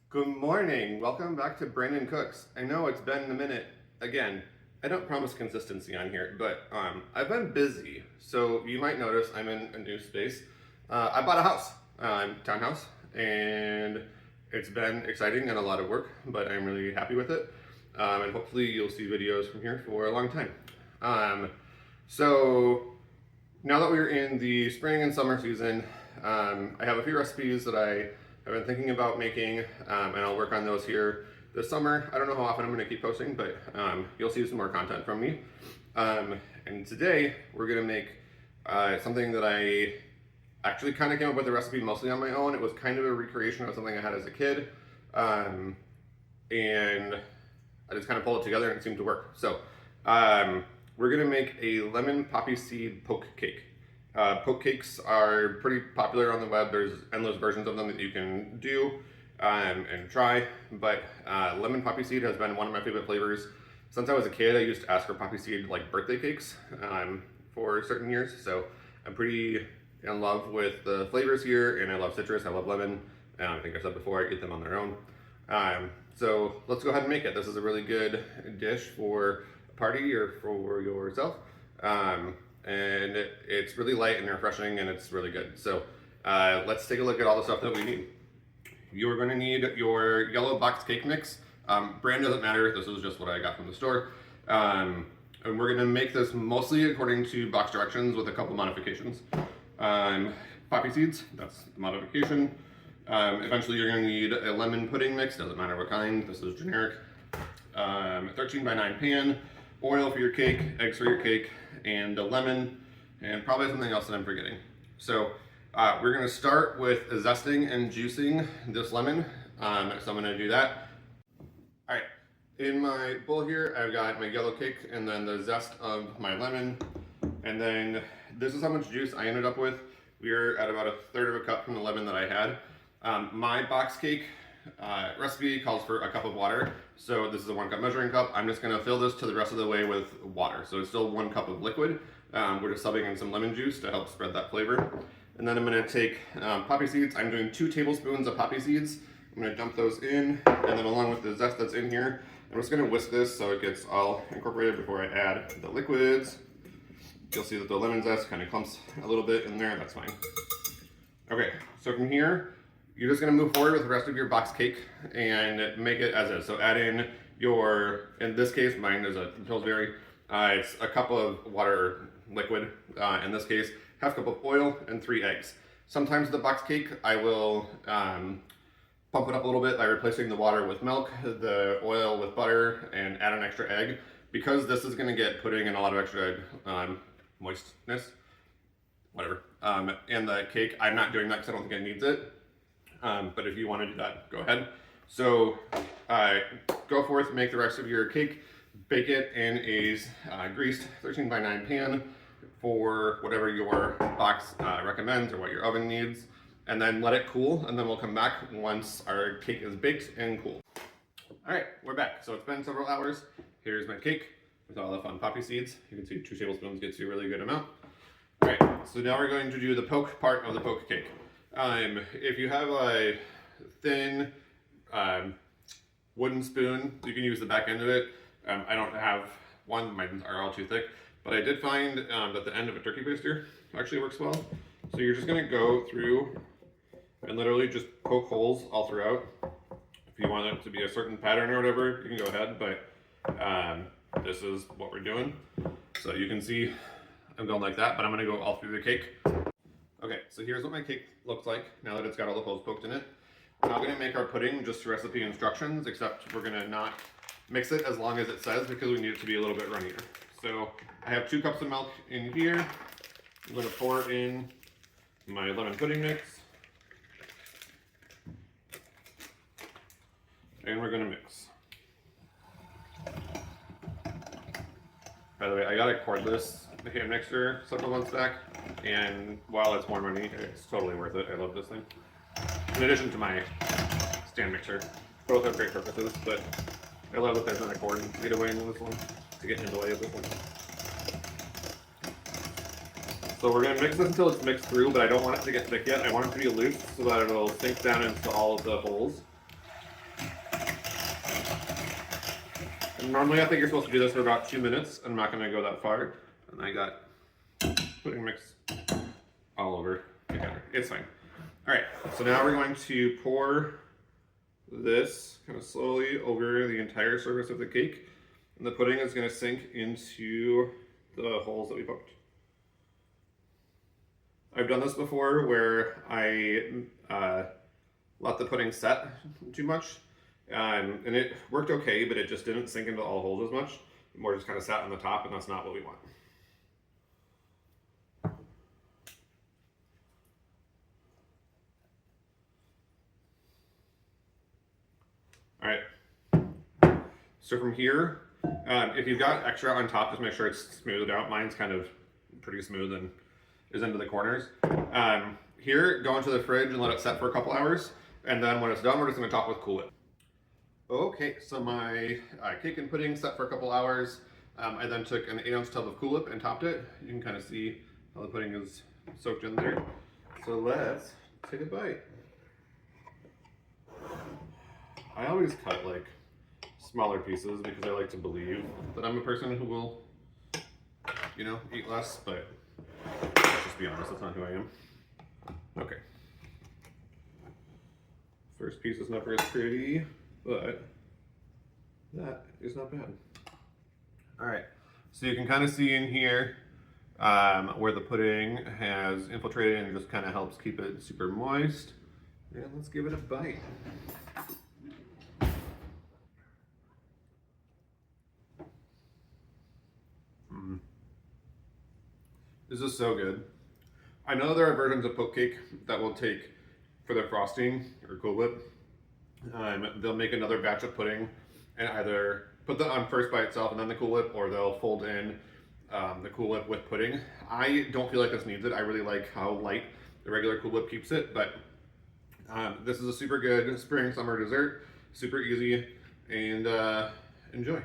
Good morning. Welcome back to Brandon Cooks. I know it's been a minute. Again, I don't promise consistency on here, but I've been busy, so you might notice I'm in a new space. I bought a house, townhouse, and it's been exciting and a lot of work, but I'm really happy with it. And hopefully you'll see videos from here for a long time. So now that we're in the spring and summer season, I have a few recipes that I've been thinking about making, and I'll work on those here this summer. I don't know how often I'm going to keep posting, but you'll see some more content from me. And today we're going to make something that I actually kind of came up with the recipe mostly on my own. It was kind of a recreation of something I had as a kid, and I just kind of pulled it together and it seemed to work. So we're going to make a lemon poppy seed poke cake. Poke cakes are pretty popular on the web. There's endless versions of them that you can do and try, but lemon poppy seed has been one of my favorite flavors. Since I was a kid, I used to ask for poppy seed like birthday cakes for certain years, so I'm pretty in love with the flavors here, and I love citrus, I love lemon. I think I said before, I eat them on their own. So let's go ahead and make it. This is a really good dish for a party or for yourself. And it's really light and refreshing, and it's really good. So let's take a look at all the stuff that we need. You're going to need your yellow box cake mix. Brand doesn't matter. This is just what I got from the store. And we're going to make this mostly according to box directions with a couple modifications. Poppy seeds, that's the modification. Eventually you're going to need a lemon pudding mix, doesn't matter what kind. This is generic. 13 by 9 pan, oil for your cake, eggs for your cake, and a lemon, and probably something else that I'm forgetting. So we're going to start with zesting and juicing this lemon. So I'm going to do that. All right, in my bowl here, I've got my yellow cake and then the zest of my lemon. And then this is how much juice I ended up with. We're at about 1/3 of a cup from the lemon that I had. My box cake recipe calls for a cup of water, so this is a 1 cup measuring cup. I'm just going to fill this to the rest of the way with water, so it's still 1 cup of liquid. We're just subbing in some lemon juice to help spread that flavor. And then I'm going to take poppy seeds. I'm doing 2 tablespoons of poppy seeds. I'm going to dump those in, and then along with the zest that's in here, I'm just going to whisk this so it gets all incorporated before I add the liquids. You'll see that the lemon zest kind of clumps a little bit in there. That's fine. Okay, so from here, you're just going to move forward with the rest of your box cake and make it as is. So add in your, in this case, mine is a Pillsbury. It's a cup of water liquid. In this case, half cup of oil and 3 eggs. Sometimes the box cake, I will pump it up a little bit by replacing the water with milk, the oil with butter, and add an extra egg. Because this is going to get pudding and a lot of extra moistness, whatever, in the cake, I'm not doing that because I don't think it needs it. But if you want to do that, go ahead. So go forth, make the rest of your cake, bake it in a greased 13 by 9 pan for whatever your box recommends or what your oven needs, and then let it cool, and then we'll come back once our cake is baked and cool. All right, we're back. So it's been several hours. Here's my cake with all the fun poppy seeds. You can see 2 tablespoons gets you a really good amount. All right, so now we're going to do the poke part of the poke cake. If you have a thin wooden spoon, you can use the back end of it. I don't have one, mine are all too thick, but I did find that the end of a turkey baster actually works well. So you're just going to go through and literally just poke holes all throughout. If you want it to be a certain pattern or whatever, you can go ahead, but this is what we're doing. So you can see I'm going like that, but I'm going to go all through the cake. Okay, so here's what my cake looks like now that it's got all the holes poked in it. We're not going to make our pudding just to recipe instructions, except we're going to not mix it as long as it says because we need it to be a little bit runnier. So I have 2 cups of milk in here. I'm going to pour in my lemon pudding mix. And we're going to mix. By the way, I got a cordless hand mixer several months back, and while it's more money, it's totally worth it. I love this thing. In addition to my stand mixer, both have great purposes, but I love that there's an cord made away in this one to get in the way of this one. So we're going to mix this until it's mixed through, but I don't want it to get thick yet. I want it to be loose so that it'll sink down into all of the holes. And normally I think you're supposed to do this for about 2 minutes. I'm not gonna go that far. And I got pudding mix all over together. It's fine. All right, so now we're going to pour this kind of slowly over the entire surface of the cake. And the pudding is gonna sink into the holes that we poked. I've done this before where I let the pudding set too much. And it worked okay, but it just didn't sink into all holes as much. It more just kind of sat on the top, and that's not what we want. All right. So from here, if you've got extra on top, just make sure it's smoothed out. Mine's kind of pretty smooth and is into the corners. Here, go into the fridge and let it set for a couple hours. And then when it's done, we're just gonna top with Cool Whip. Okay, so my cake and pudding set for a couple hours. I then took an 8-ounce tub of Cool Whip and topped it. You can kind of see how the pudding is soaked in there. So let's take a bite. I always cut like smaller pieces because I like to believe that I'm a person who will, you know, eat less, but let's just be honest, that's not who I am. Okay. First piece is never as pretty, but that is not bad. All right, so you can kind of see in here where the pudding has infiltrated and just kind of helps keep it super moist. And let's give it a bite. This is so good. I know there are versions of poke cake that will take for their frosting or Cool Whip. They'll make another batch of pudding and either put that on first by itself and then the Cool Whip, or they'll fold in the Cool Whip with pudding. I don't feel like this needs it. I really like how light the regular Cool Whip keeps it, but this is a super good spring summer dessert, super easy, and enjoy.